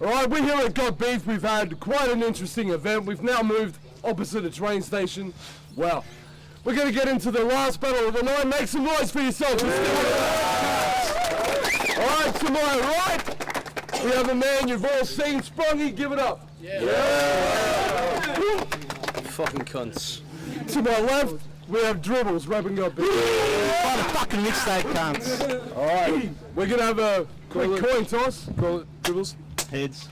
Alright, we're here at GB5. We've had quite an interesting event. We've now moved opposite a train station. Well, we're going to get into the last battle of the night. Make some noise for yourselves. Alright, to my right, we have a man you've all seen, Sprungy. Give it up. Yeah. Fucking cunts. To my left, we have Dribbles wrapping up. What a fucking mixtape, cunts. Alright, we're going to have a quick coin toss. Call it Dribbles. Heads.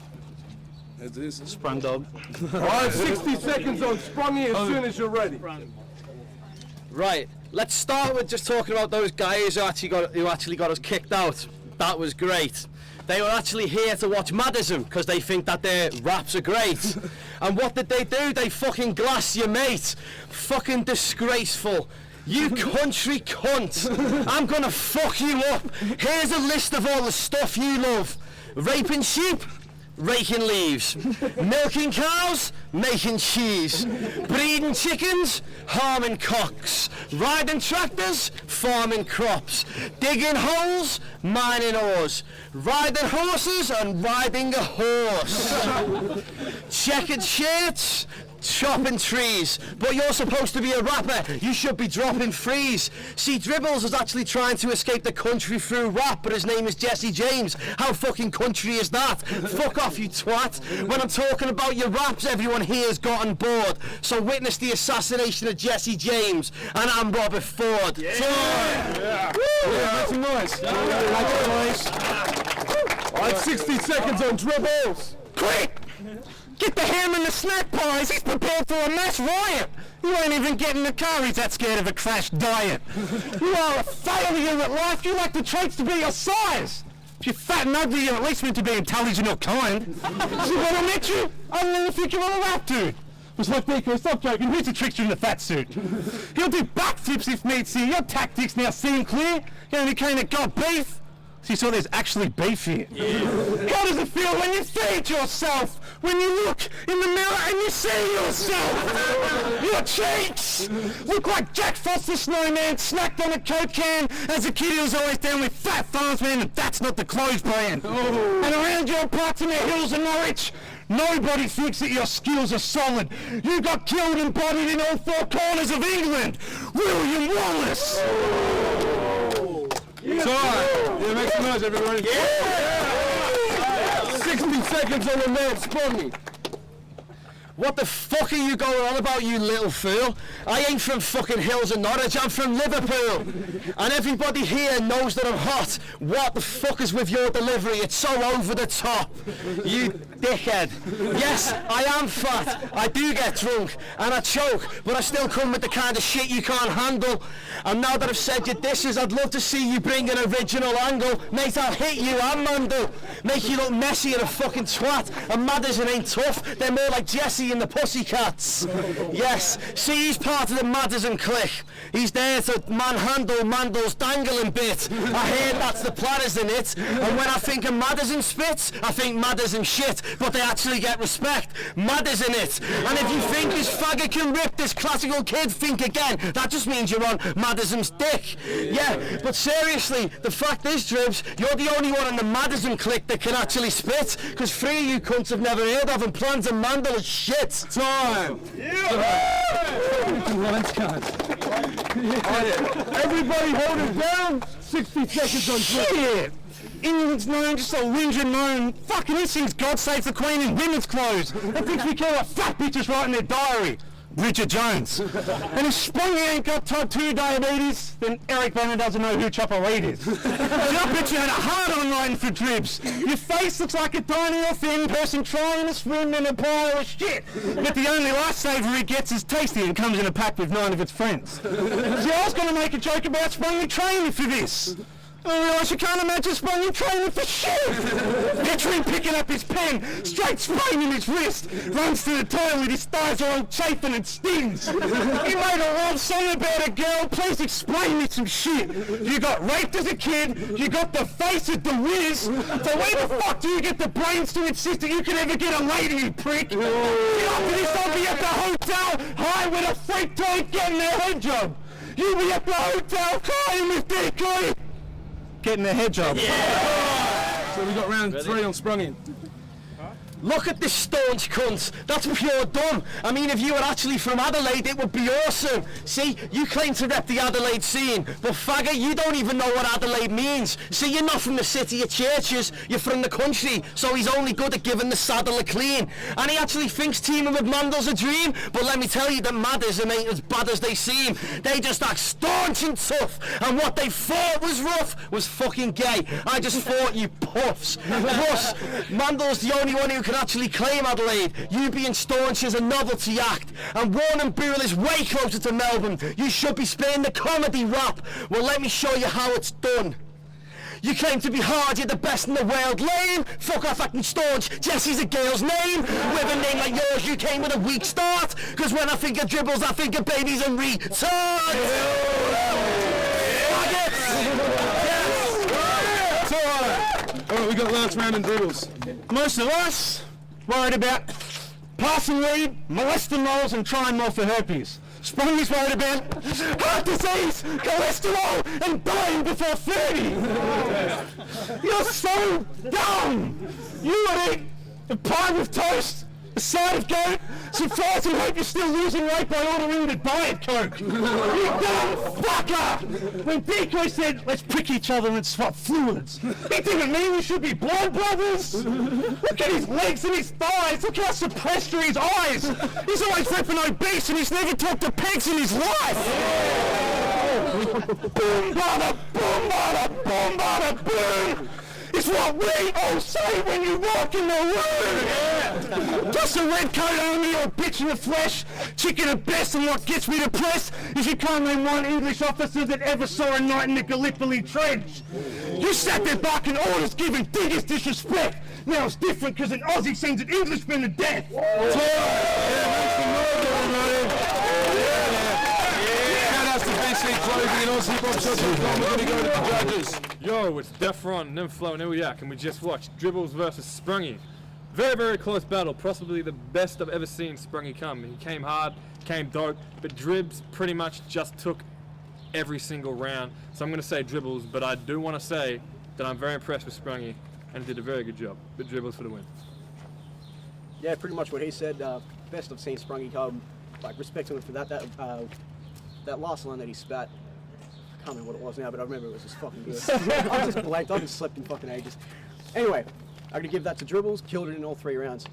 Heads it is. Sprung dog. Alright, 60 seconds on Sprungy as soon as you're ready. Right, let's start with just talking about those guys who actually got us kicked out. That was great. They were actually here to watch Madism because they think that their raps are great. And what did they do? They fucking glassed your mate. Fucking disgraceful. You country cunt. I'm gonna fuck you up. Here's a list of all the stuff you love. Raping sheep, raking leaves. Milking cows, making cheese. Breeding chickens, harming cocks. Riding tractors, farming crops. Digging holes, mining ores. Riding horses and riding a horse. Checkered shirts, chopping trees. But you're supposed to be a rapper. You should be dropping frees. See, Dribbles is actually trying to escape the country through rap, but his name is Jesse James. How fucking country is that? Fuck off, you twat. When I'm talking about your raps, everyone here has gotten bored. So witness the assassination of Jesse James, and I'm Robert Ford. Yeah. Make some noise. Alright, 60 seconds on Dribbles. Quick! Get the ham and the snack pies. He's prepared for a mass riot. You ain't even getting the car. He's that scared of a crash diet. You are a failure at life. You lack the traits to be your size. If you're fat and ugly, you're at least meant to be intelligent or kind. See, when I met you, I didn't think you were a rap dude. It was like, Nico, stop joking. Who's the trickster in the fat suit? He'll do backflips if need see. Your tactics now seem clear. You only came to got beef. So you saw there's actually beef here. Yeah. How does it feel when you feed yourself? When you look in the mirror and you see yourself? Your cheeks look like Jack Frost the Snowman snacked on a Coke can. As a kid he was always down with Fat Farms Man, and that's not the clothes brand. Oh. And around your parts in the hills of Norwich, nobody thinks that your skills are solid. You got killed and bodied in all four corners of England. William Wallace. Oh. Yeah. Yeah, make some noise, everybody. Yeah. 60 seconds on the man, Sprungy. What the fuck are you going on about, you little fool? I ain't from fucking Hills of Norwich, I'm from Liverpool. And everybody here knows that I'm hot. What the fuck is with your delivery? It's so over the top. You dickhead. Yes, I am fat. I do get drunk and I choke, but I still come with the kind of shit you can't handle. And now that I've said your dishes, I'd love to see you bring an original angle. Mate, I'll hit you and Mandel. Make you look messy and a fucking twat. And Madison ain't tough. They're more like Jesse and the Pussycats. Yes, see, he's part of the Madison clique. He's there to manhandle Mandel's dangling bit. I hear that's the plan, isn't it? And when I think of Madison spits, I think Madison shit, but they actually get respect. Madison it. And if you think this faggot can rip this classical kid, think again. That just means you're on Madison's dick. Yeah, but seriously, the fact is, Dribs, you're the only one in the Madison clique that can actually spit, because three of you cunts have never heard of, and plans and Mandel is shit. Time! Everybody hold it down! 60 seconds on shit! England's known, just a whinging moan. Fucking this thing's God Save the Queen in women's clothes. They think we care what fat bitches write in their diary. Bridget Jones. And if Sprungy ain't got type 2 diabetes, then Eric Banner doesn't know who Chopper Reed is. I bet you had a hard-on line for Dribs. Your face looks like a tiny or thin person trying to swim in a pile of shit. But the only lifesaver he gets is tasty and comes in a pack with 9 of its friends. See, I was going to make a joke about Sprungy training for this. I realise you can't imagine Sprungy training for shit! Picture him picking up his pen, straight spraining his wrist, runs to the toilet, his thighs are all chafing and stings. He made a love song about a girl, please explain me some shit. You got raped as a kid, you got the face of the whiz, so where the fuck do you get the brains to insist that you can ever get a lady, you prick? Get after this, I'll be at the hotel, high with a freak toy getting their head job. You be at the hotel crying with decoy. Getting a head job. Yeah. So we got round 3 on Sprungy. Look at this staunch cunt. That's pure dumb. I mean, if you were actually from Adelaide, it would be awesome. See, you claim to rep the Adelaide scene, but faggot, you don't even know what Adelaide means. See, you're not from the city of churches, you're from the country, so he's only good at giving the saddle a clean. And he actually thinks teaming with Mandel's a dream, but let me tell you, the Madders ain't as bad as they seem. They just act staunch and tough, and what they thought was rough was fucking gay. I just thought, you puffs. Plus, Mandel's the only one who can actually claim Adelaide. You being staunch is a novelty act, and Warren Boole is way closer to Melbourne. You should be spinning the comedy rap. Well, let me show you how it's done. You claim to be hard, you're the best in the world, lame. Fuck off acting staunch, Jesse's a girl's name. With a name like yours, you came with a weak start. Cause when I think of dribbles, I think of babies and retards. Alright, we got last round in Dribbles. Most of us worried about passing lead, molesting moles and trying more for herpes. Sprungy's worried about heart disease, cholesterol and dying before 30. You're so dumb. You would eat a pie with toast, a side of goat, some fries and hope you're still losing weight by ordering the Diet Coke. You dumb fucker! When Decoy said, let's prick each other and swap fluids, he didn't mean we should be blood brothers. Look at his legs and his thighs. Look how suppressed are his eyes. He's always ripping obese and he's never talked to pigs in his life. Boom, bada, boom, bada, boom, bada, boom. It's what we all say when you walk in the room. Just a red coat only or a bitch in the flesh, chicken at best, and what gets me depressed is you can't name one English officer that ever saw a night in the Gallipoli Trench. You sat there barking orders giving diggers disrespect. Now it's different because an Aussie sends an Englishman to death. Clothing and AussieBobShop.com. We're going to go to the judges. Yo, it's Defron, Nympho, and Ilyak, and we just watched Dribbles versus Sprungy. Very, very close battle. Possibly the best I've ever seen Sprungy come. He came hard, came dope, but Dribs pretty much just took every single round. So I'm going to say Dribbles, but I do want to say that I'm very impressed with Sprungy, and he did a very good job. But Dribbles for the win. Yeah, pretty much what he said. Best I've seen Sprungy come. Like, respecting him for that. That last line that he spat, I can't remember what it was now, but I remember it was just fucking good. I just blanked. I haven't slept in fucking ages. Anyway, I'm gonna give that to Dribbles. Killed it in all 3 rounds.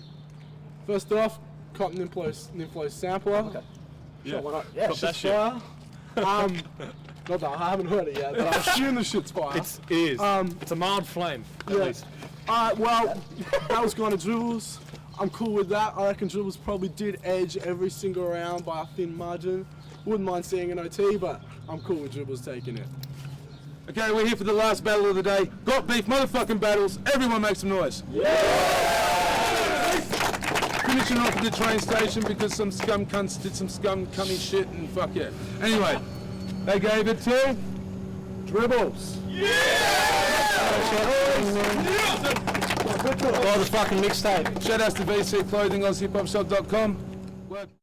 First off, cotton Nympho's sampler. Okay. Yeah. Sure, why not? Yeah, Pop that Shit's fire. Not that I haven't heard it yet, but I assume the shit's fire. It's a mild flame, at least. Alright, well, that was going to Dribbles. I'm cool with that. I reckon Dribbles probably did edge every single round by a thin margin. Wouldn't mind seeing an OT, but I'm cool with Dribbles taking it. Okay, we're here for the last battle of the day. Got beef, motherfucking battles. Everyone make some noise. Finishing off at the train station because some scum cunts did some scum cummy shit and fuck yeah. Anyway, they gave it to Dribbles. Oh, the fucking mixtape. Shout outs to VC Clothing, AussieBobShop.com.